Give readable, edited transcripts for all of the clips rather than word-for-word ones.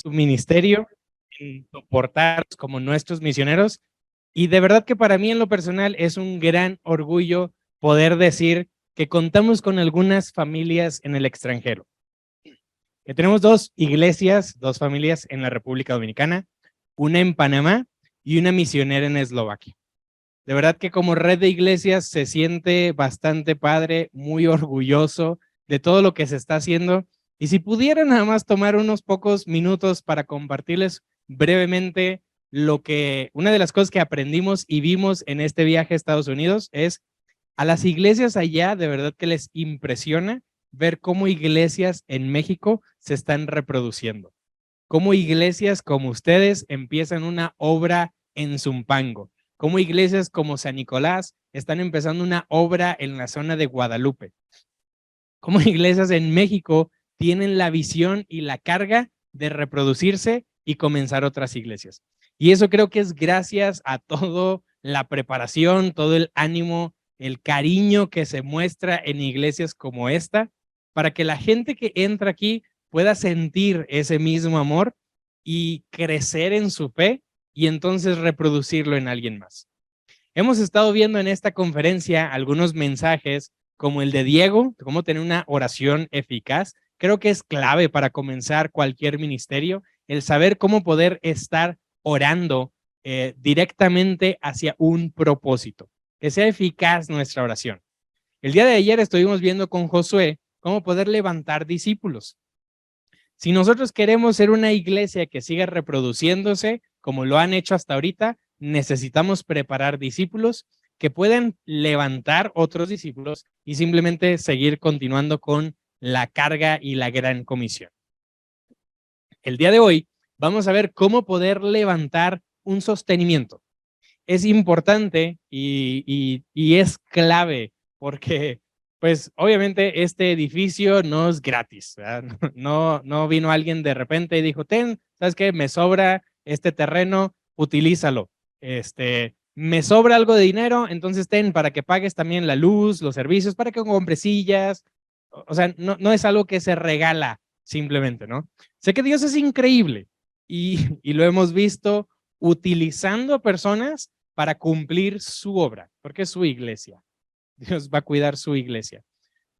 su ministerio, en soportarlos como nuestros misioneros. Y de verdad que para mí en lo personal es un gran orgullo poder decir que contamos con algunas familias en el extranjero. Que tenemos dos iglesias, dos familias en la República Dominicana, una en Panamá y una misionera en Eslovaquia. De verdad que como red de iglesias se siente bastante padre, muy orgulloso de todo lo que se está haciendo. Y si pudieran nada más tomar unos pocos minutos para compartirles brevemente una de las cosas que aprendimos y vimos en este viaje a Estados Unidos es a las iglesias allá, de verdad que les impresiona ver cómo iglesias en México se están reproduciendo. Cómo iglesias como ustedes empiezan una obra en Zumpango. Cómo iglesias como San Nicolás están empezando una obra en la zona de Guadalupe. Cómo iglesias en México tienen la visión y la carga de reproducirse y comenzar otras iglesias. Y eso creo que es gracias a toda la preparación, todo el ánimo, el cariño que se muestra en iglesias como esta, para que la gente que entra aquí pueda sentir ese mismo amor y crecer en su fe y entonces reproducirlo en alguien más. Hemos estado viendo en esta conferencia algunos mensajes como el de Diego, cómo tener una oración eficaz. Creo que es clave para comenzar cualquier ministerio, el saber cómo poder estar orando directamente hacia un propósito, que sea eficaz nuestra oración. El día de ayer estuvimos viendo con Josué cómo poder levantar discípulos. Si nosotros queremos ser una iglesia que siga reproduciéndose como lo han hecho hasta ahorita, necesitamos preparar discípulos que puedan levantar otros discípulos y simplemente seguir continuando con la carga y la gran comisión. El día de hoy vamos a ver cómo poder levantar un sostenimiento. Es importante y es clave porque pues obviamente este edificio no es gratis, ¿verdad? No vino alguien de repente y dijo, ¿sabes qué? Me sobra este terreno, utilízalo. Me sobra algo de dinero, entonces para que pagues también la luz, los servicios, para que compres sillas. O sea, no es algo que se regala simplemente, ¿no? Sé que Dios es increíble y lo hemos visto utilizando personas para cumplir su obra, porque es su iglesia. Dios va a cuidar su iglesia.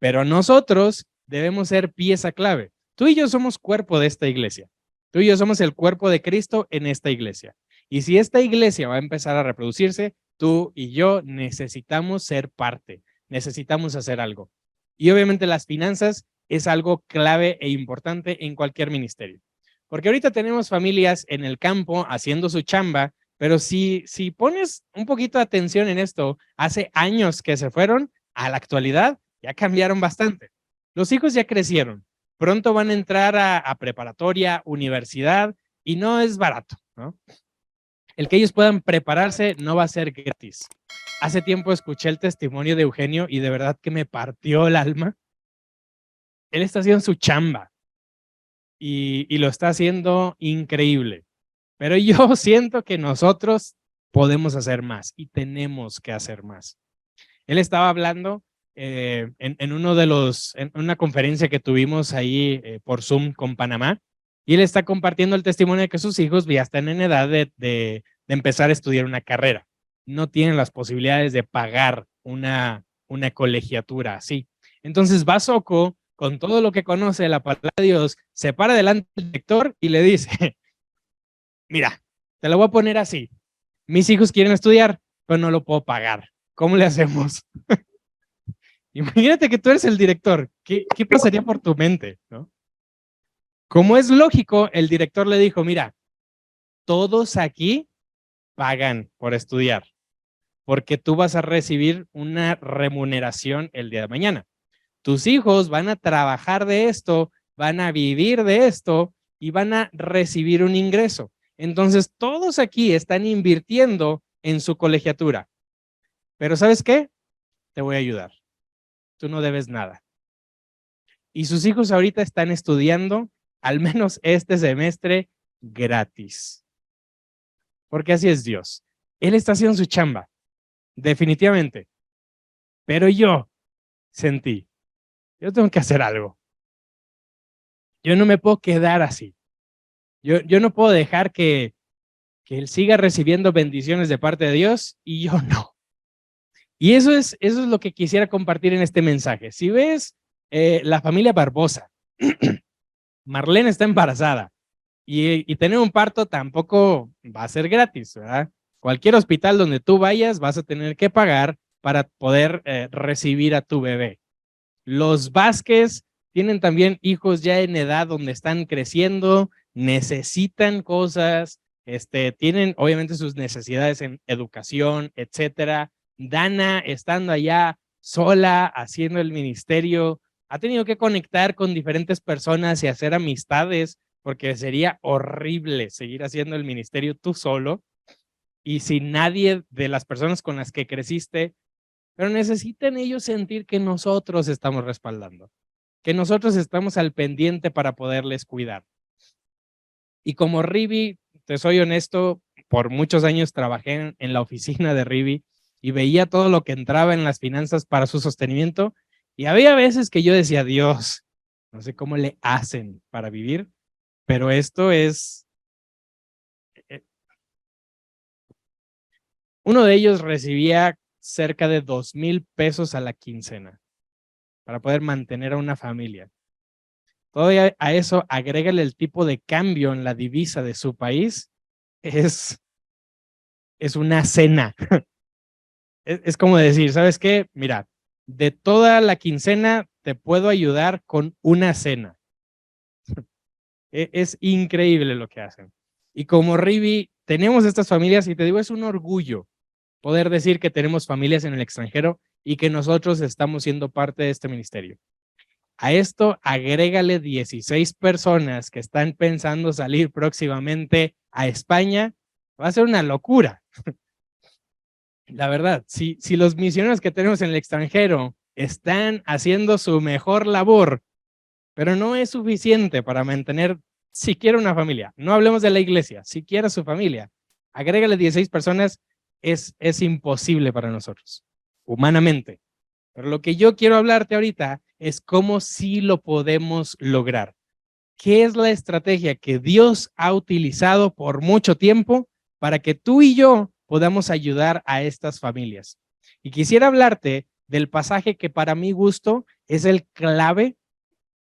Pero nosotros debemos ser pieza clave. Tú y yo somos cuerpo de esta iglesia. Tú y yo somos el cuerpo de Cristo en esta iglesia. Y si esta iglesia va a empezar a reproducirse, tú y yo necesitamos ser parte, necesitamos hacer algo. Y obviamente las finanzas es algo clave e importante en cualquier ministerio. Porque ahorita tenemos familias en el campo haciendo su chamba, pero si pones un poquito de atención en esto, hace años que se fueron, a la actualidad ya cambiaron bastante. Los hijos ya crecieron, pronto van a entrar a preparatoria, universidad, y no es barato, ¿no? El que ellos puedan prepararse no va a ser gratis. Hace tiempo escuché el testimonio de Eugenio y de verdad que me partió el alma. Él está haciendo su chamba y lo está haciendo increíble. Pero yo siento que nosotros podemos hacer más y tenemos que hacer más. Él estaba hablando en una conferencia que tuvimos ahí por Zoom con Panamá, y él está compartiendo el testimonio de que sus hijos ya están en edad de empezar a estudiar una carrera. No tienen las posibilidades de pagar una colegiatura así. Entonces va Soco, con todo lo que conoce de la palabra de Dios, se para delante del director y le dice, mira, te lo voy a poner así. Mis hijos quieren estudiar, pero no lo puedo pagar. ¿Cómo le hacemos? Imagínate que tú eres el director. ¿Qué pasaría por tu mente? ¿No? Como es lógico, el director le dijo, mira, todos aquí pagan por estudiar, porque tú vas a recibir una remuneración el día de mañana. Tus hijos van a trabajar de esto, van a vivir de esto y van a recibir un ingreso. Entonces, todos aquí están invirtiendo en su colegiatura. Pero ¿sabes qué? Te voy a ayudar. Tú no debes nada. Y sus hijos ahorita están estudiando, al menos este semestre, gratis. Porque así es Dios. Él está haciendo su chamba, definitivamente. Pero yo sentí, yo tengo que hacer algo. Yo no me puedo quedar así. Yo no puedo dejar que él siga recibiendo bendiciones de parte de Dios y yo no. Y eso es lo que quisiera compartir en este mensaje. Si ves la familia Barbosa, Marlene está embarazada y tener un parto tampoco va a ser gratis, ¿verdad? Cualquier hospital donde tú vayas vas a tener que pagar para poder recibir a tu bebé. Los Vázquez tienen también hijos ya en edad donde están creciendo, necesitan cosas, tienen obviamente sus necesidades en educación, etcétera. Dana, estando allá sola, haciendo el ministerio, ha tenido que conectar con diferentes personas y hacer amistades, porque sería horrible seguir haciendo el ministerio tú solo y sin nadie de las personas con las que creciste, pero necesitan ellos sentir que nosotros estamos respaldando, que nosotros estamos al pendiente para poderles cuidar. Y como Rivi, te soy honesto, por muchos años trabajé en la oficina de Rivi y veía todo lo que entraba en las finanzas para su sostenimiento y había veces que yo decía, Dios, no sé cómo le hacen para vivir, pero esto es... Uno de ellos recibía cerca de 2,000 pesos a la quincena para poder mantener a una familia. Todavía a eso agrégale el tipo de cambio en la divisa de su país, es una cena. Es como decir, ¿sabes qué? Mira, de toda la quincena te puedo ayudar con una cena. Es increíble lo que hacen. Y como Rivi, tenemos estas familias y te digo, es un orgullo poder decir que tenemos familias en el extranjero y que nosotros estamos siendo parte de este ministerio. A esto agrégale 16 personas que están pensando salir próximamente a España. Va a ser una locura. La verdad, si los misioneros que tenemos en el extranjero están haciendo su mejor labor, pero no es suficiente para mantener siquiera una familia. No hablemos de la iglesia, siquiera su familia. Agrégale 16 personas, es imposible para nosotros, humanamente. Pero lo que yo quiero hablarte ahorita es cómo sí lo podemos lograr. ¿Qué es la estrategia que Dios ha utilizado por mucho tiempo para que tú y yo podamos ayudar a estas familias? Y quisiera hablarte del pasaje que para mi gusto es el clave,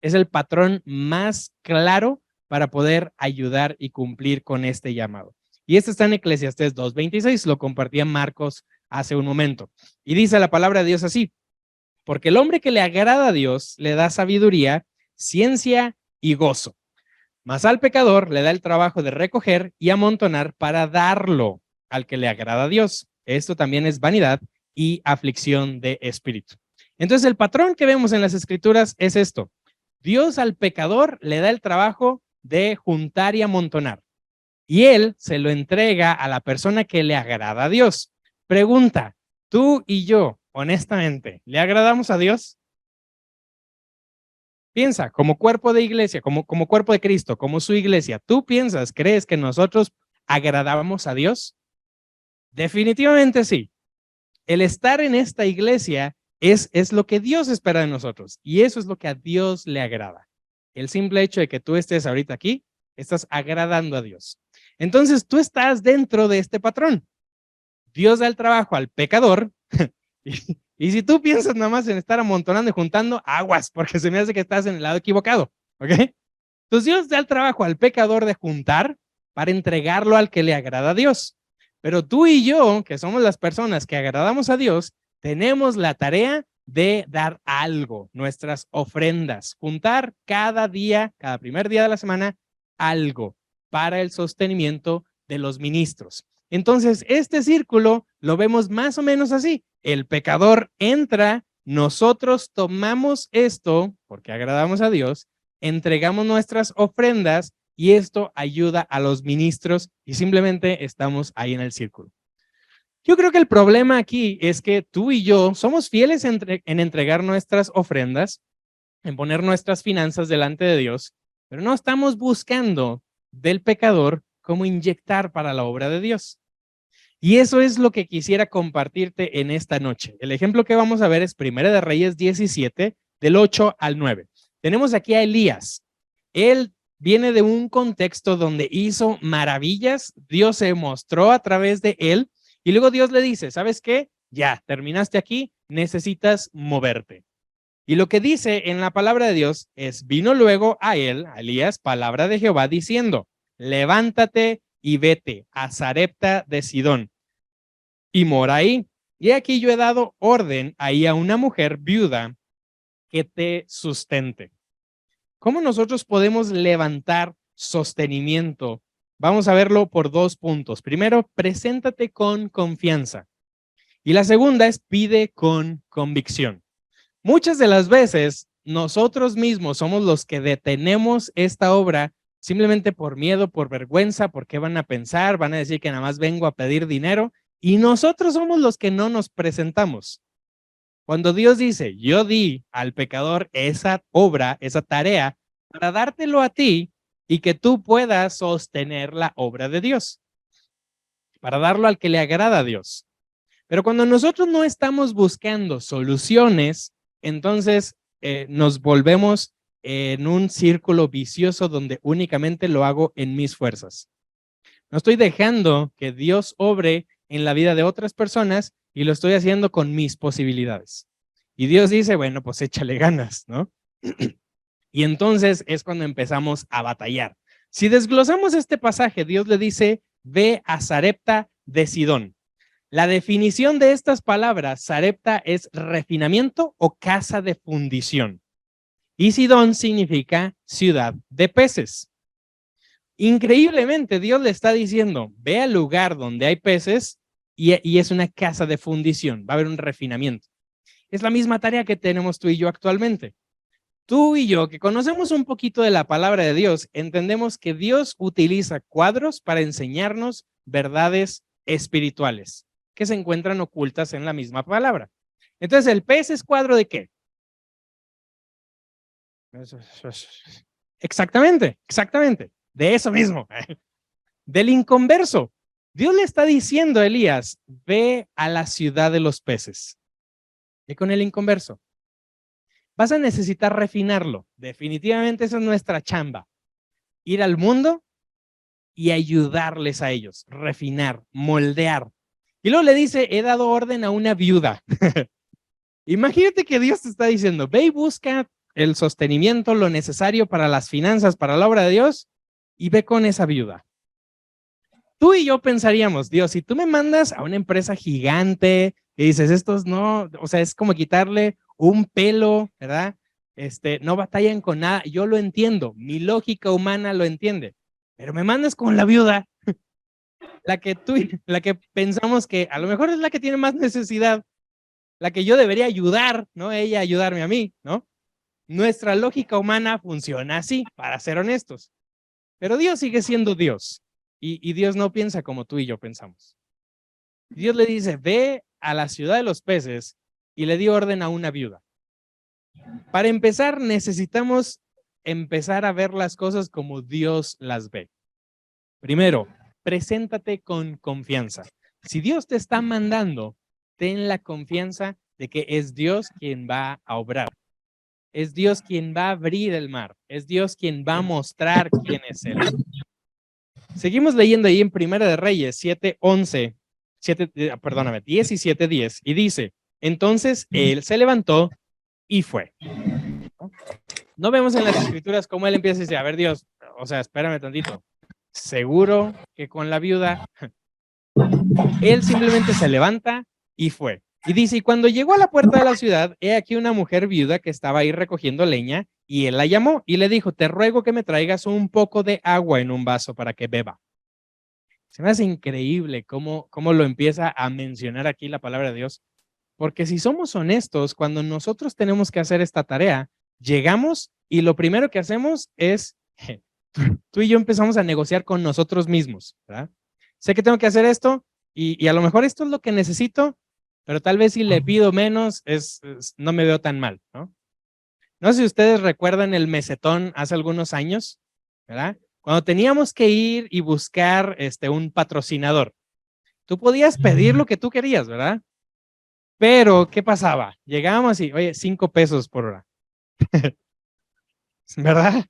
es el patrón más claro para poder ayudar y cumplir con este llamado. Y este está en Eclesiastés 2:26, lo compartía Marcos hace un momento. Y dice la palabra de Dios así: porque el hombre que le agrada a Dios le da sabiduría, ciencia y gozo. Mas al pecador le da el trabajo de recoger y amontonar para darlo al que le agrada a Dios. Esto también es vanidad y aflicción de espíritu. Entonces el patrón que vemos en las escrituras es esto. Dios al pecador le da el trabajo de juntar y amontonar. Y él se lo entrega a la persona que le agrada a Dios. Pregunta, tú y yo, honestamente, ¿le agradamos a Dios? Piensa, como cuerpo de iglesia, como cuerpo de Cristo, como su iglesia, ¿tú piensas, crees que nosotros agradamos a Dios? Definitivamente sí. El estar en esta iglesia es lo que Dios espera de nosotros y eso es lo que a Dios le agrada. El simple hecho de que tú estés ahorita aquí, estás agradando a Dios. Entonces tú estás dentro de este patrón. Dios da el trabajo al pecador y si tú piensas nada más en estar amontonando y juntando, aguas, porque se me hace que estás en el lado equivocado, ¿ok? Entonces Dios da el trabajo al pecador de juntar para entregarlo al que le agrada a Dios. Pero tú y yo, que somos las personas que agradamos a Dios, tenemos la tarea de dar algo, nuestras ofrendas, juntar cada día, cada primer día de la semana, algo para el sostenimiento de los ministros. Entonces, este círculo lo vemos más o menos así. El pecador entra, nosotros tomamos esto, porque agradamos a Dios, entregamos nuestras ofrendas y esto ayuda a los ministros y simplemente estamos ahí en el círculo. Yo creo que el problema aquí es que tú y yo somos fieles en entregar nuestras ofrendas, en poner nuestras finanzas delante de Dios, pero no estamos buscando del pecador cómo inyectar para la obra de Dios. Y eso es lo que quisiera compartirte en esta noche. El ejemplo que vamos a ver es Primera de Reyes 17, del 8 al 9. Tenemos aquí a Elías. Él viene de un contexto donde hizo maravillas, Dios se mostró a través de él y luego Dios le dice, ¿sabes qué? Ya, terminaste aquí, necesitas moverte. Y lo que dice en la palabra de Dios es, vino luego a él, a Elías, palabra de Jehová, diciendo, levántate y vete a Sarepta de Sidón y mora ahí. Y aquí yo he dado orden ahí a una mujer viuda que te sustente. ¿Cómo nosotros podemos levantar sostenimiento? Vamos a verlo por 2 puntos. Primero, preséntate con confianza. Y la segunda es pide con convicción. Muchas de las veces nosotros mismos somos los que detenemos esta obra simplemente por miedo, por vergüenza, porque van a pensar, van a decir que nada más vengo a pedir dinero y nosotros somos los que no nos presentamos. Cuando Dios dice, yo di al pecador esa obra, esa tarea, para dártelo a ti y que tú puedas sostener la obra de Dios, para darlo al que le agrada a Dios. Pero cuando nosotros no estamos buscando soluciones, entonces nos volvemos en un círculo vicioso donde únicamente lo hago en mis fuerzas. No estoy dejando que Dios obre en la vida de otras personas y lo estoy haciendo con mis posibilidades. Y Dios dice, bueno, pues échale ganas, ¿no? Y entonces es cuando empezamos a batallar. Si desglosamos este pasaje, Dios le dice, ve a Sarepta de Sidón. La definición de estas palabras, Sarepta, es refinamiento o casa de fundición. Y Sidón significa ciudad de peces. Increíblemente, Dios le está diciendo, ve al lugar donde hay peces y es una casa de fundición, va a haber un refinamiento. Es la misma tarea que tenemos tú y yo actualmente. Tú y yo, que conocemos un poquito de la palabra de Dios, entendemos que Dios utiliza cuadros para enseñarnos verdades espirituales que se encuentran ocultas en la misma palabra. Entonces, ¿el pez es cuadro de qué? Exactamente, exactamente. De eso mismo. Del inconverso. Dios le está diciendo a Elías, ve a la ciudad de los peces. Y con el inconverso. Vas a necesitar refinarlo. Definitivamente esa es nuestra chamba. Ir al mundo y ayudarles a ellos. Refinar, moldear. Y luego le dice, he dado orden a una viuda. Imagínate que Dios te está diciendo, ve y busca el sostenimiento, lo necesario para las finanzas, para la obra de Dios, y ve con esa viuda. Tú y yo pensaríamos, Dios, si tú me mandas a una empresa gigante y dices, estos no, o sea, es como quitarle un pelo, ¿verdad? No batallan con nada, yo lo entiendo, mi lógica humana lo entiende, pero me mandas con la viuda, la que pensamos que a lo mejor es la que tiene más necesidad, la que yo debería ayudar, ¿no? Ella ayudarme a mí, ¿no? Nuestra lógica humana funciona así, para ser honestos. Pero Dios sigue siendo Dios. Y Dios no piensa como tú y yo pensamos. Dios le dice, ve a la ciudad de los peces y le dio orden a una viuda. Para empezar, necesitamos empezar a ver las cosas como Dios las ve. Primero, preséntate con confianza. Si Dios te está mandando, ten la confianza de que es Dios quien va a obrar. Es Dios quien va a abrir el mar. Es Dios quien va a mostrar quién es Él. Seguimos leyendo ahí en Primera de Reyes 7:11, 17:10 y dice, entonces él se levantó y fue. No vemos en las escrituras cómo él empieza a decir, a ver Dios, o sea, espérame tantito. Seguro que con la viuda, él simplemente se levanta y fue. Y dice, y cuando llegó a la puerta de la ciudad, he aquí una mujer viuda que estaba ahí recogiendo leña, y él la llamó y le dijo, te ruego que me traigas un poco de agua en un vaso para que beba. Se me hace increíble cómo lo empieza a mencionar aquí la palabra de Dios, porque si somos honestos, cuando nosotros tenemos que hacer esta tarea, llegamos y lo primero que hacemos es, tú y yo empezamos a negociar con nosotros mismos, ¿verdad? Sé que tengo que hacer esto y a lo mejor esto es lo que necesito, pero tal vez si le pido menos, no me veo tan mal, ¿no? No sé si ustedes recuerdan el mesetón hace algunos años, ¿verdad? Cuando teníamos que ir y buscar un patrocinador. Tú podías pedir lo que tú querías, ¿verdad? Pero, ¿qué pasaba? Llegábamos y, oye, 5 pesos por hora. ¿Verdad?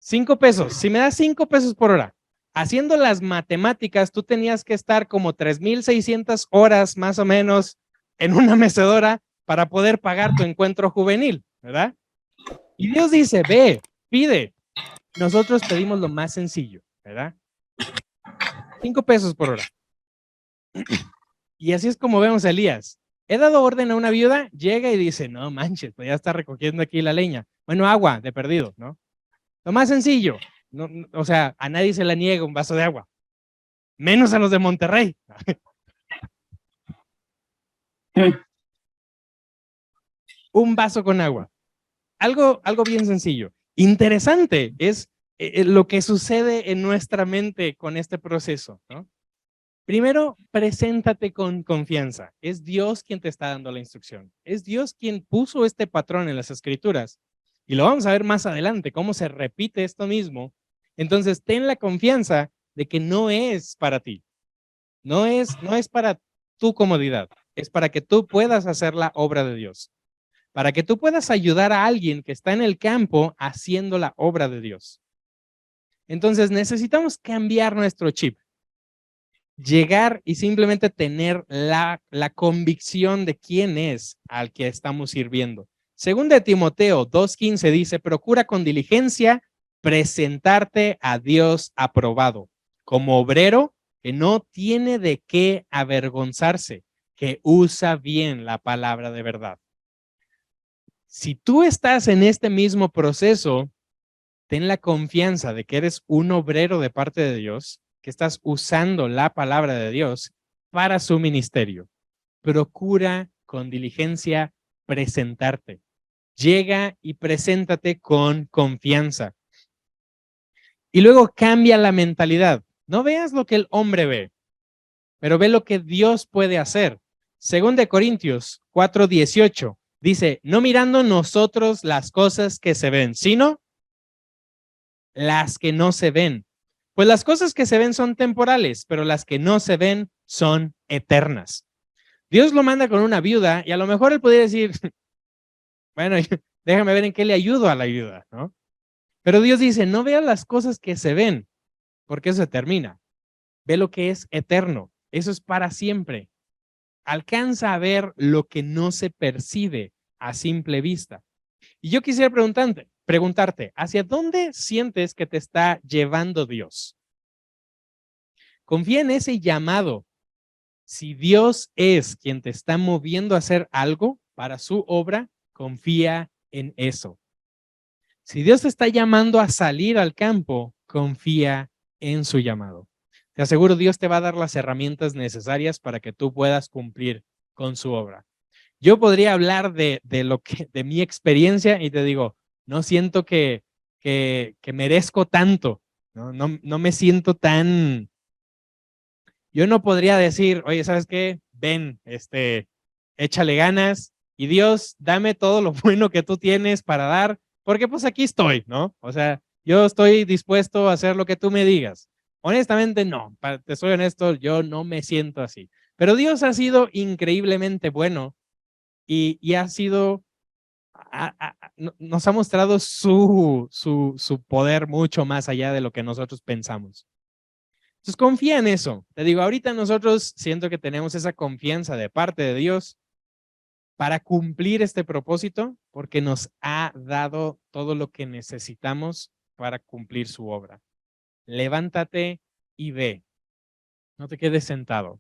5 pesos. Si me das 5 pesos por hora, haciendo las matemáticas, tú tenías que estar como 3,600 horas más o menos en una mecedora para poder pagar tu encuentro juvenil, ¿verdad? Y Dios dice, ve, pide. Nosotros pedimos lo más sencillo, ¿verdad? 5 pesos por hora. Y así es como vemos a Elías. He dado orden a una viuda, llega y dice, no manches, pues ya está recogiendo aquí la leña. Bueno, agua de perdido, ¿no? Lo más sencillo. O sea, a nadie se le niega un vaso de agua. Menos a los de Monterrey. Un vaso con agua. Algo bien sencillo. Interesante es lo que sucede en nuestra mente con este proceso, ¿no? Primero, preséntate con confianza. Es Dios quien te está dando la instrucción. Es Dios quien puso este patrón en las Escrituras. Y lo vamos a ver más adelante, cómo se repite esto mismo. Entonces, ten la confianza de que no es para ti. No es para tu comodidad. Es para que tú puedas hacer la obra de Dios. Para que tú puedas ayudar a alguien que está en el campo haciendo la obra de Dios. Entonces, necesitamos cambiar nuestro chip. Llegar y simplemente tener la convicción de quién es al que estamos sirviendo. Según de Timoteo 2:15 dice, procura con diligencia presentarte a Dios aprobado, como obrero que no tiene de qué avergonzarse, que usa bien la palabra de verdad. Si tú estás en este mismo proceso, ten la confianza de que eres un obrero de parte de Dios, que estás usando la palabra de Dios para su ministerio. Procura con diligencia presentarte. Llega y preséntate con confianza. Y luego cambia la mentalidad. No veas lo que el hombre ve, pero ve lo que Dios puede hacer. Según de Corintios 4:18, dice, no mirando nosotros las cosas que se ven, sino las que no se ven. Pues las cosas que se ven son temporales, pero las que no se ven son eternas. Dios lo manda con una viuda y a lo mejor él podría decir, bueno, déjame ver en qué le ayudo a la viuda, ¿no? Pero Dios dice, no veas las cosas que se ven, porque eso se termina. Ve lo que es eterno, eso es para siempre. Alcanza a ver lo que no se percibe a simple vista. Y yo quisiera preguntarte, ¿hacia dónde sientes que te está llevando Dios? Confía en ese llamado. Si Dios es quien te está moviendo a hacer algo para su obra, confía en eso. Si Dios te está llamando a salir al campo, confía en su llamado. Te aseguro, Dios te va a dar las herramientas necesarias para que tú puedas cumplir con su obra. Yo podría hablar de mi experiencia y te digo, no siento que merezco tanto, no me siento tan. Yo no podría decir, oye, ¿sabes qué? Ven, échale ganas y Dios, dame todo lo bueno que tú tienes para dar, porque pues aquí estoy, ¿no? O sea, yo estoy dispuesto a hacer lo que tú me digas. Honestamente, no, te soy honesto, yo no me siento así. Pero Dios ha sido increíblemente bueno y ha sido, nos ha mostrado su poder mucho más allá de lo que nosotros pensamos. Entonces confía en eso. Te digo, ahorita nosotros siento que tenemos esa confianza de parte de Dios para cumplir este propósito porque nos ha dado todo lo que necesitamos para cumplir su obra. Levántate y ve. No te quedes sentado.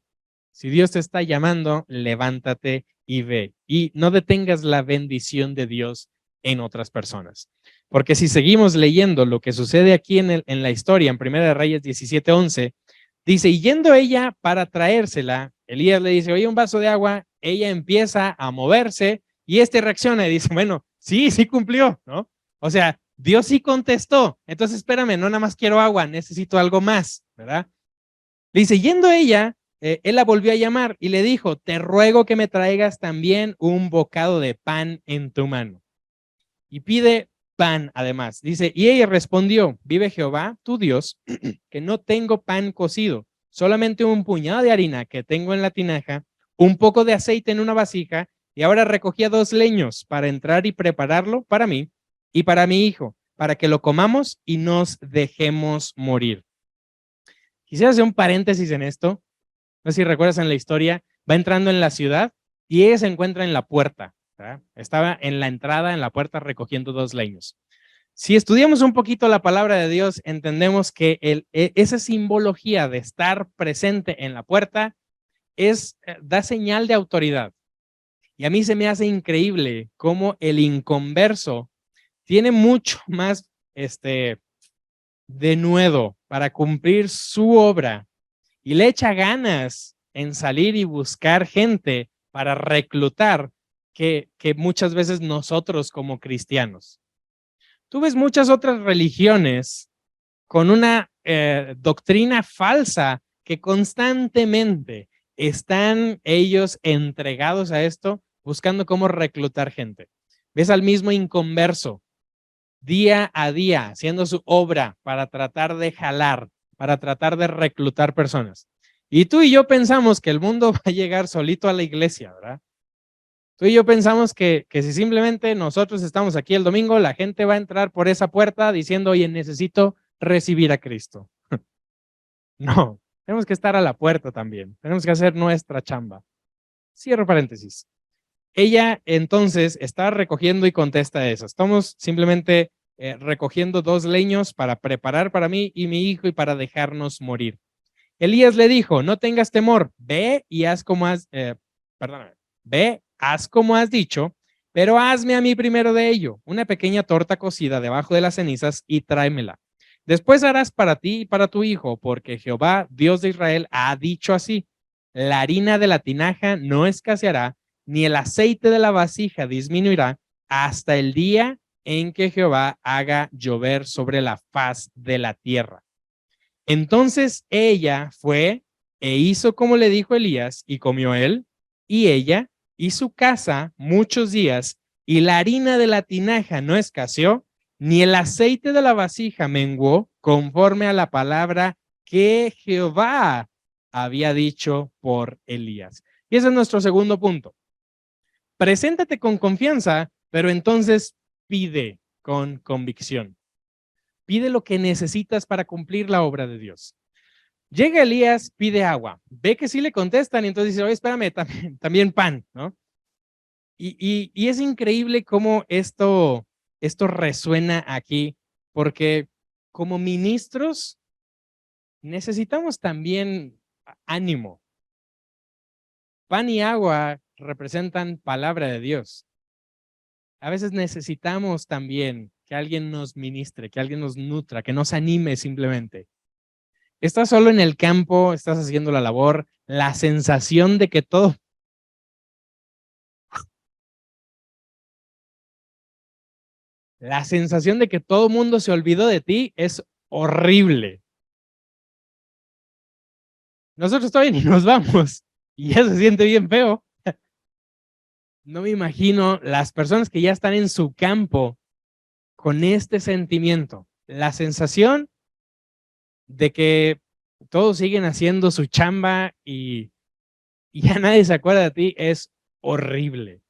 Si Dios te está llamando, levántate y ve. Y no detengas la bendición de Dios en otras personas. Porque si seguimos leyendo lo que sucede aquí en la historia, en 1 Reyes 17:11, dice, y yendo ella para traérsela, Elías le dice, oye, un vaso de agua, ella empieza a moverse y reacciona y dice, bueno, sí cumplió, ¿no? O sea, Dios sí contestó. Entonces, espérame, no nada más quiero agua, necesito algo más, ¿verdad? Le dice, yendo ella, él la volvió a llamar y le dijo, te ruego que me traigas también un bocado de pan en tu mano. Y pide pan además. Dice, y ella respondió, vive Jehová, tu Dios, que no tengo pan cocido, solamente un puñado de harina que tengo en la tinaja, un poco de aceite en una vasija, y ahora recogía 2 leños para entrar y prepararlo para mí y para mi hijo. para que lo comamos y nos dejemos morir. Quisiera hacer un paréntesis en esto. No sé si recuerdas en la historia, va entrando en la ciudad y ella se encuentra en la puerta, ¿verdad? Estaba en la entrada, en la puerta, recogiendo 2 leños. Si estudiamos un poquito la palabra de Dios, entendemos que esa simbología de estar presente en la puerta da señal de autoridad. Y a mí se me hace increíble cómo el inconverso tiene mucho más denuedo para cumplir su obra y le echa ganas en salir y buscar gente para reclutar que muchas veces nosotros como cristianos. Tú ves muchas otras religiones con una doctrina falsa que constantemente están ellos entregados a esto, buscando cómo reclutar gente. Ves al mismo inconverso día a día haciendo su obra para tratar de jalar, para tratar de reclutar personas. Y tú y yo pensamos que el mundo va a llegar solito a la iglesia, ¿verdad? Tú y yo pensamos que si simplemente nosotros estamos aquí el domingo, la gente va a entrar por esa puerta diciendo, oye, necesito recibir a Cristo. No, tenemos que estar a la puerta también. Tenemos que hacer nuestra chamba. Cierro paréntesis. Ella entonces está recogiendo y contesta eso. Estamos simplemente recogiendo 2 leños para preparar para mí y mi hijo y para dejarnos morir. Elías le dijo, no tengas temor, ve y haz como haz como has dicho, pero hazme a mí primero de ello, una pequeña torta cocida debajo de las cenizas y tráemela. Después harás para ti y para tu hijo, porque Jehová, Dios de Israel, ha dicho así, la harina de la tinaja no escaseará, ni el aceite de la vasija disminuirá, hasta el día en que Jehová haga llover sobre la faz de la tierra. Entonces ella fue e hizo como le dijo Elías, y comió él y ella y su casa muchos días, y la harina de la tinaja no escaseó, ni el aceite de la vasija menguó, conforme a la palabra que Jehová había dicho por Elías. Y ese es nuestro segundo punto. Preséntate con confianza, pero entonces pide con convicción. Pide lo que necesitas para cumplir la obra de Dios. Llega Elías, pide agua, ve que sí le contestan y entonces dice, oye, espérame, también pan, ¿no? Y es increíble cómo esto resuena aquí, porque como ministros necesitamos también ánimo. Pan y agua representan palabra de Dios. A veces necesitamos también que alguien nos ministre, que alguien nos nutra, que nos anime simplemente. Estás solo en el campo, estás haciendo la labor, la sensación de que todo mundo se olvidó de ti es horrible. Nosotros todavía ni nos vamos y ya se siente bien feo. No me imagino las personas que ya están en su campo con este sentimiento, la sensación de que todos siguen haciendo su chamba y ya nadie se acuerda de ti es horrible.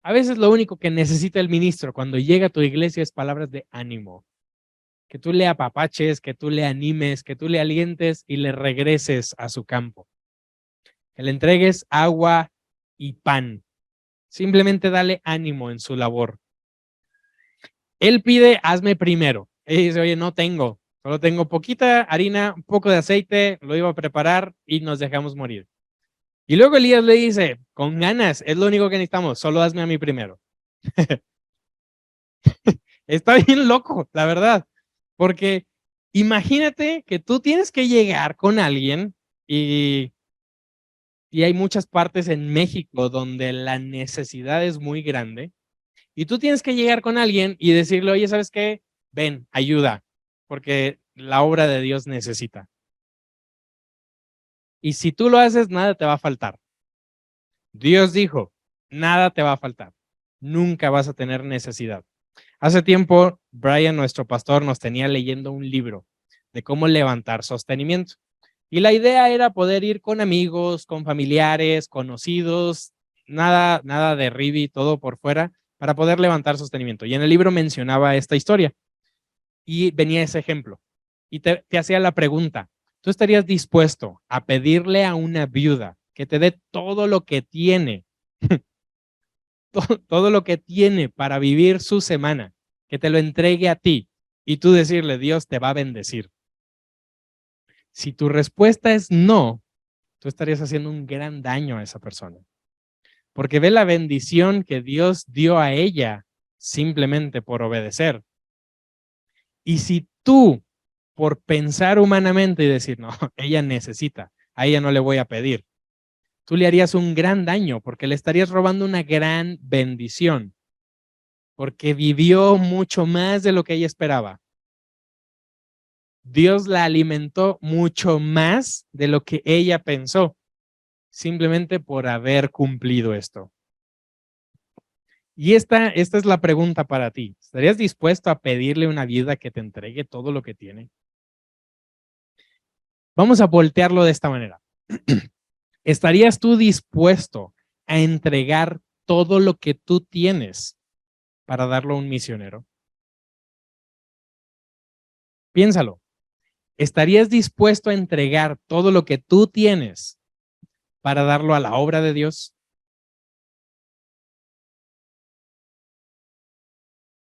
A veces lo único que necesita el ministro cuando llega a tu iglesia es palabras de ánimo. Que tú le apapaches, que tú le animes, que tú le alientes y le regreses a su campo. Que le entregues agua y pan. Simplemente dale ánimo en su labor. Él pide, hazme primero. Él dice, oye, no tengo. Solo tengo poquita harina, un poco de aceite, lo iba a preparar y nos dejamos morir. Y luego Elías le dice, con ganas, es lo único que necesitamos, solo hazme a mí primero. Está bien loco, la verdad, porque imagínate que tú tienes que llegar con alguien y hay muchas partes en México donde la necesidad es muy grande y tú tienes que llegar con alguien y decirle, oye, ¿sabes qué? Ven, ayuda, porque la obra de Dios necesita. Y si tú lo haces, nada te va a faltar. Dios dijo, nada te va a faltar. Nunca vas a tener necesidad. Hace tiempo, Brian, nuestro pastor, nos tenía leyendo un libro de cómo levantar sostenimiento. Y la idea era poder ir con amigos, con familiares, conocidos, nada de Ribi, todo por fuera, para poder levantar sostenimiento. Y en el libro mencionaba esta historia. Y venía ese ejemplo. Y te hacía la pregunta, ¿tú estarías dispuesto a pedirle a una viuda que te dé todo lo que tiene, todo lo que tiene para vivir su semana, que te lo entregue a ti y tú decirle, Dios te va a bendecir? Si tu respuesta es no, tú estarías haciendo un gran daño a esa persona. Porque ve la bendición que Dios dio a ella simplemente por obedecer. Y si tú, por pensar humanamente y decir, no, ella necesita, a ella no le voy a pedir, tú le harías un gran daño porque le estarías robando una gran bendición, porque vivió mucho más de lo que ella esperaba. Dios la alimentó mucho más de lo que ella pensó, simplemente por haber cumplido esto. Y esta es la pregunta para ti. ¿Estarías dispuesto a pedirle a una viuda que te entregue todo lo que tiene? Vamos a voltearlo de esta manera. ¿Estarías tú dispuesto a entregar todo lo que tú tienes para darlo a un misionero? Piénsalo. ¿Estarías dispuesto a entregar todo lo que tú tienes para darlo a la obra de Dios?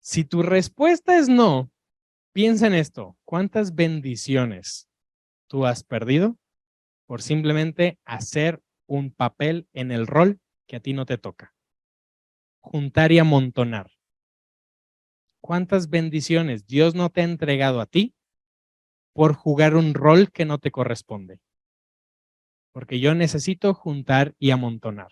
Si tu respuesta es no, piensa en esto. ¿Cuántas bendiciones tú has perdido por simplemente hacer un papel en el rol que a ti no te toca? Juntar y amontonar. ¿Cuántas bendiciones Dios no te ha entregado a ti por jugar un rol que no te corresponde? Porque yo necesito juntar y amontonar.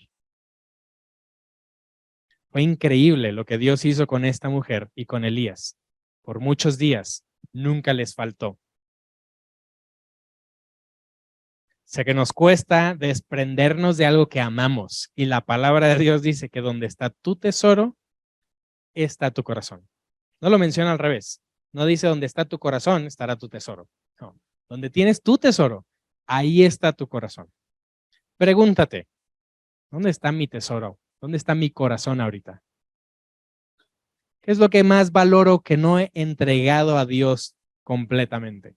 Fue increíble lo que Dios hizo con esta mujer y con Elías. Por muchos días, nunca les faltó. Sé que nos cuesta desprendernos de algo que amamos. Y la palabra de Dios dice que donde está tu tesoro, está tu corazón. No lo menciona al revés. No dice donde está tu corazón, estará tu tesoro. No. Donde tienes tu tesoro, ahí está tu corazón. Pregúntate, ¿dónde está mi tesoro? ¿Dónde está mi corazón ahorita? ¿Qué es lo que más valoro que no he entregado a Dios completamente?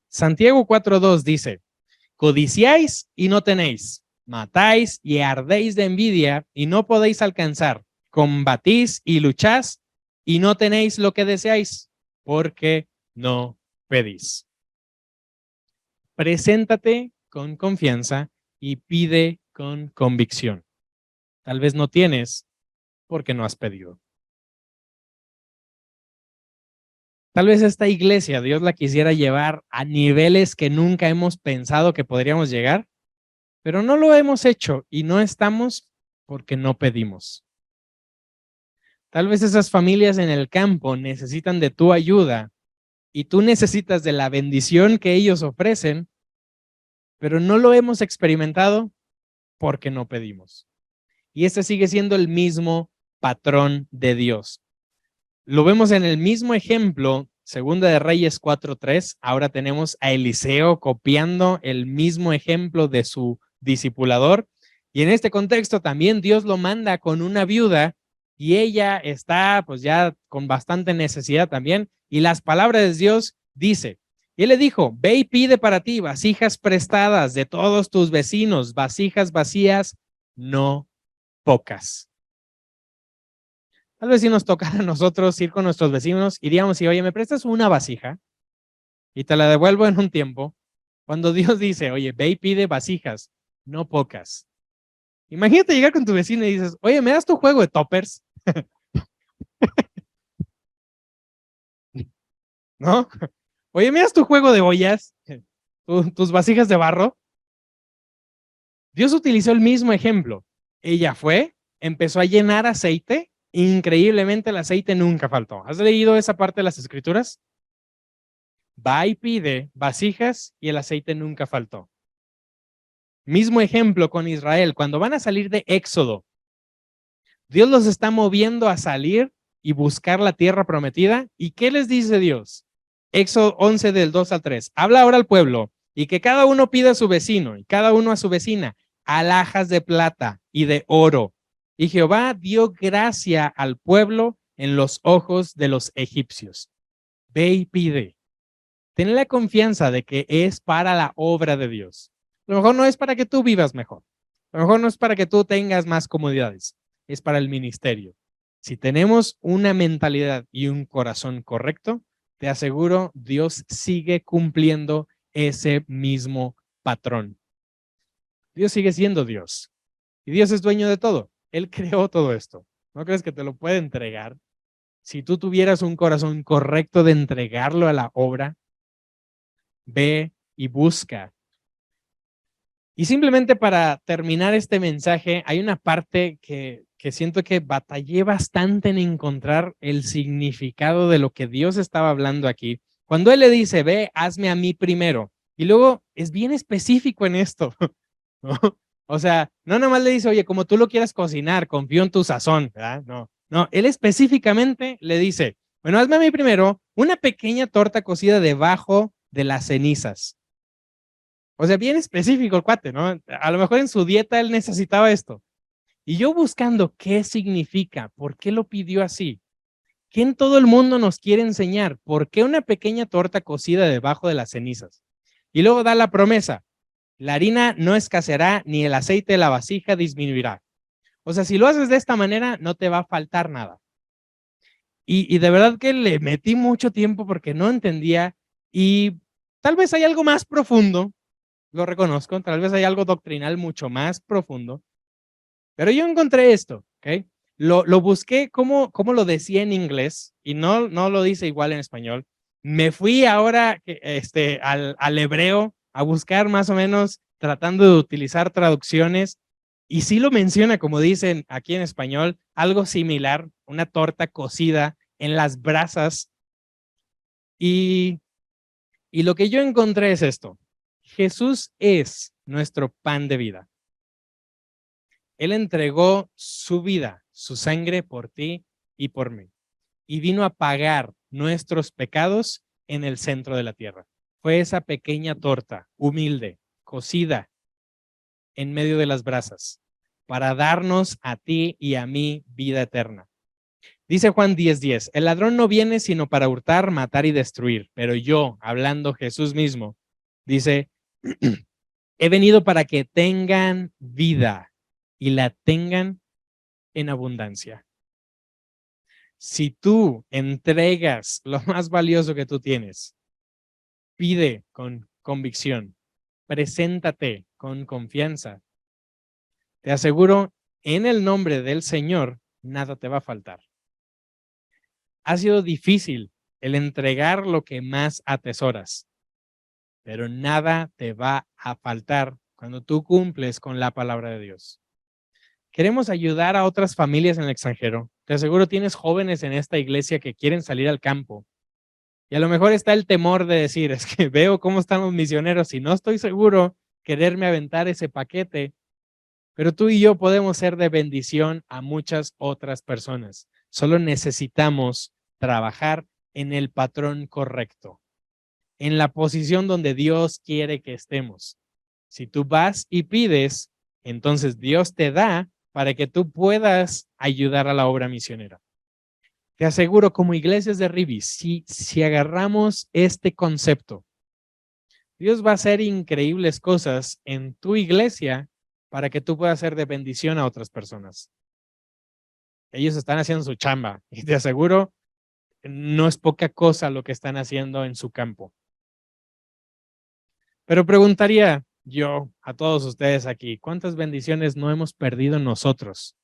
Santiago 4:2 dice, codiciáis y no tenéis, matáis y ardéis de envidia y no podéis alcanzar, combatís y lucháis y no tenéis lo que deseáis, porque no pedís. Preséntate con confianza y pide con convicción. Tal vez no tienes porque no has pedido. Tal vez esta iglesia Dios la quisiera llevar a niveles que nunca hemos pensado que podríamos llegar, pero no lo hemos hecho y no estamos porque no pedimos. Tal vez esas familias en el campo necesitan de tu ayuda y tú necesitas de la bendición que ellos ofrecen, pero no lo hemos experimentado porque no pedimos. Y este sigue siendo el mismo patrón de Dios. Lo vemos en el mismo ejemplo, Segunda de Reyes 4:3. Ahora tenemos a Eliseo copiando el mismo ejemplo de su discipulador. Y en este contexto también Dios lo manda con una viuda y ella está pues ya con bastante necesidad también. Y las palabras de Dios dice, y él le dijo, ve y pide para ti vasijas prestadas de todos tus vecinos, vasijas vacías, no pocas. Tal vez si nos tocara a nosotros ir con nuestros vecinos, iríamos y, oye, ¿me prestas una vasija? Y te la devuelvo en un tiempo. Cuando Dios dice, oye, ve y pide vasijas, no pocas. Imagínate llegar con tu vecino y dices, oye, ¿me das tu juego de toppers? ¿No? Oye, ¿me das tu juego de ollas? ¿Tus vasijas de barro? Dios utilizó el mismo ejemplo. Ella fue, empezó a llenar aceite. Increíblemente el aceite nunca faltó. ¿Has leído esa parte de las escrituras? Va y pide vasijas y el aceite nunca faltó. Mismo ejemplo con Israel. Cuando van a salir de Éxodo, Dios los está moviendo a salir y buscar la tierra prometida. ¿Y qué les dice Dios? Éxodo 11 del 2 al 3. Habla ahora al pueblo y que cada uno pida a su vecino y cada uno a su vecina alhajas de plata y de oro. Y Jehová dio gracia al pueblo en los ojos de los egipcios. Ve y pide. Ten la confianza de que es para la obra de Dios. A lo mejor no es para que tú vivas mejor. A lo mejor no es para que tú tengas más comodidades. Es para el ministerio. Si tenemos una mentalidad y un corazón correcto, te aseguro, Dios sigue cumpliendo ese mismo patrón. Dios sigue siendo Dios. Y Dios es dueño de todo. Él creó todo esto. ¿No crees que te lo puede entregar? Si tú tuvieras un corazón correcto de entregarlo a la obra, ve y busca. Y simplemente para terminar este mensaje, hay una parte que siento que batallé bastante en encontrar el significado de lo que Dios estaba hablando aquí. Cuando Él le dice, ve, hazme a mí primero. Y luego es bien específico en esto, ¿no? O sea, no nomás le dice, oye, como tú lo quieras cocinar, confío en tu sazón, ¿verdad? No, Él específicamente le dice, bueno, hazme a mí primero una pequeña torta cocida debajo de las cenizas. O sea, bien específico el cuate, ¿no? A lo mejor en su dieta él necesitaba esto. Y yo buscando qué significa, por qué lo pidió así. ¿Qué en todo el mundo nos quiere enseñar? ¿Por qué una pequeña torta cocida debajo de las cenizas? Y luego da la promesa, la harina no escaseará ni el aceite de la vasija disminuirá. O sea, si lo haces de esta manera, no te va a faltar nada. Y de verdad que le metí mucho tiempo porque no entendía y tal vez hay algo más profundo, lo reconozco, tal vez hay algo doctrinal mucho más profundo, pero yo encontré esto, ¿ok? Lo busqué como lo decía en inglés y no lo dice igual en español. Me fui ahora al hebreo a buscar más o menos tratando de utilizar traducciones y sí lo menciona como dicen aquí en español, algo similar, una torta cocida en las brasas y lo que yo encontré es esto. Jesús es nuestro pan de vida. Él entregó su vida, su sangre por ti y por mí. Y vino a pagar nuestros pecados en el centro de la tierra. Fue esa pequeña torta, humilde, cocida en medio de las brasas, para darnos a ti y a mí vida eterna. Dice Juan 10:10, el ladrón no viene sino para hurtar, matar y destruir. Pero yo, hablando Jesús mismo, dice, he venido para que tengan vida y la tengan en abundancia. Si tú entregas lo más valioso que tú tienes, pide con convicción, preséntate con confianza. Te aseguro, en el nombre del Señor, nada te va a faltar. Ha sido difícil el entregar lo que más atesoras, pero nada te va a faltar cuando tú cumples con la palabra de Dios. Queremos ayudar a otras familias en el extranjero. Te aseguro tienes jóvenes en esta iglesia que quieren salir al campo. Y a lo mejor está el temor de decir, es que veo cómo están los misioneros y no estoy seguro quererme aventar ese paquete. Pero tú y yo podemos ser de bendición a muchas otras personas. Solo necesitamos trabajar en el patrón correcto, en la posición donde Dios quiere que estemos. Si tú vas y pides, entonces Dios te da para que tú puedas ayudar a la obra misionera. Te aseguro, como iglesias de Ribis, si agarramos este concepto, Dios va a hacer increíbles cosas en tu iglesia para que tú puedas ser de bendición a otras personas. Ellos están haciendo su chamba y te aseguro, no es poca cosa lo que están haciendo en su campo. Pero preguntaría yo a todos ustedes aquí, ¿cuántas bendiciones no hemos perdido nosotros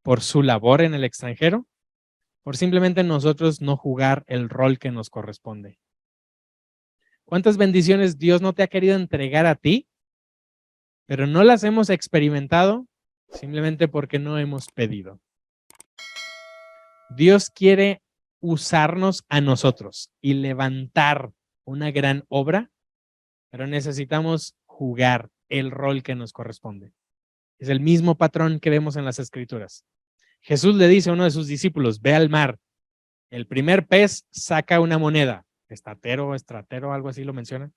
por su labor en el extranjero? Por simplemente nosotros no jugar el rol que nos corresponde. ¿Cuántas bendiciones Dios no te ha querido entregar a ti, pero no las hemos experimentado simplemente porque no hemos pedido? Dios quiere usarnos a nosotros y levantar una gran obra, pero necesitamos jugar el rol que nos corresponde. Es el mismo patrón que vemos en las Escrituras. Jesús le dice a uno de sus discípulos, ve al mar. El primer pez saca una moneda. Estratero, algo así lo menciona.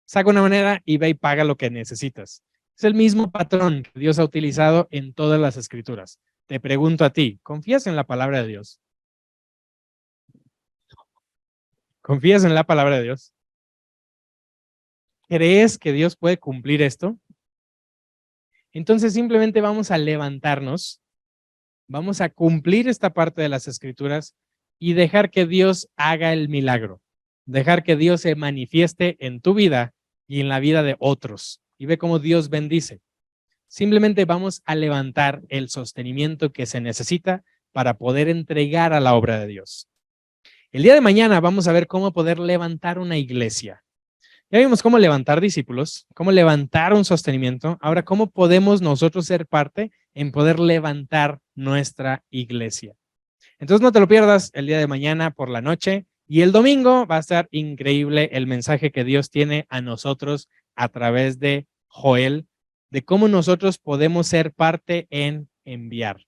Saca una moneda y ve y paga lo que necesitas. Es el mismo patrón que Dios ha utilizado en todas las Escrituras. Te pregunto a ti, ¿confías en la palabra de Dios? ¿Confías en la palabra de Dios? ¿Crees que Dios puede cumplir esto? Entonces simplemente vamos a levantarnos, vamos a cumplir esta parte de las Escrituras y dejar que Dios haga el milagro, dejar que Dios se manifieste en tu vida y en la vida de otros. Y ve cómo Dios bendice. Simplemente vamos a levantar el sostenimiento que se necesita para poder entregar a la obra de Dios. El día de mañana vamos a ver cómo poder levantar una iglesia. Ya vimos cómo levantar discípulos, cómo levantar un sostenimiento. Ahora, ¿cómo podemos nosotros ser parte en poder levantar nuestra iglesia? Entonces, no te lo pierdas el día de mañana por la noche. Y el domingo va a estar increíble el mensaje que Dios tiene a nosotros a través de Joel, de cómo nosotros podemos ser parte en enviar.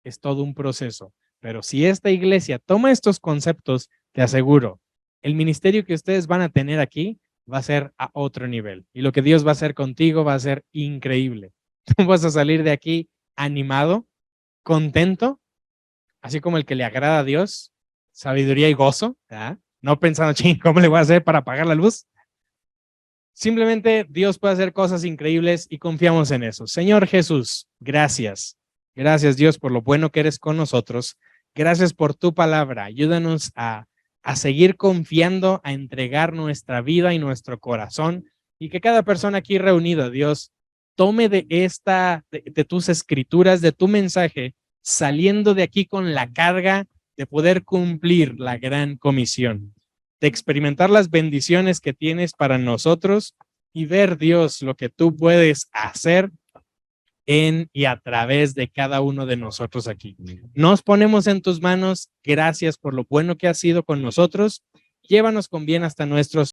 Es todo un proceso. Pero si esta iglesia toma estos conceptos, te aseguro, el ministerio que ustedes van a tener aquí va a ser a otro nivel. Y lo que Dios va a hacer contigo va a ser increíble. Tú vas a salir de aquí animado, contento, así como el que le agrada a Dios, sabiduría y gozo, ¿verdad? No pensando, ching, ¿cómo le voy a hacer para apagar la luz? Simplemente Dios puede hacer cosas increíbles y confiamos en eso. Señor Jesús, gracias. Gracias Dios por lo bueno que eres con nosotros. Gracias por tu palabra. Ayúdanos a seguir confiando, a entregar nuestra vida y nuestro corazón y que cada persona aquí reunida, Dios, tome de tus escrituras, de tu mensaje, saliendo de aquí con la carga de poder cumplir la gran comisión, de experimentar las bendiciones que tienes para nosotros y ver, Dios, lo que tú puedes hacer en y a través de cada uno de nosotros aquí. Nos ponemos en tus manos. Gracias por lo bueno que has sido con nosotros. Llévanos con bien hasta nuestros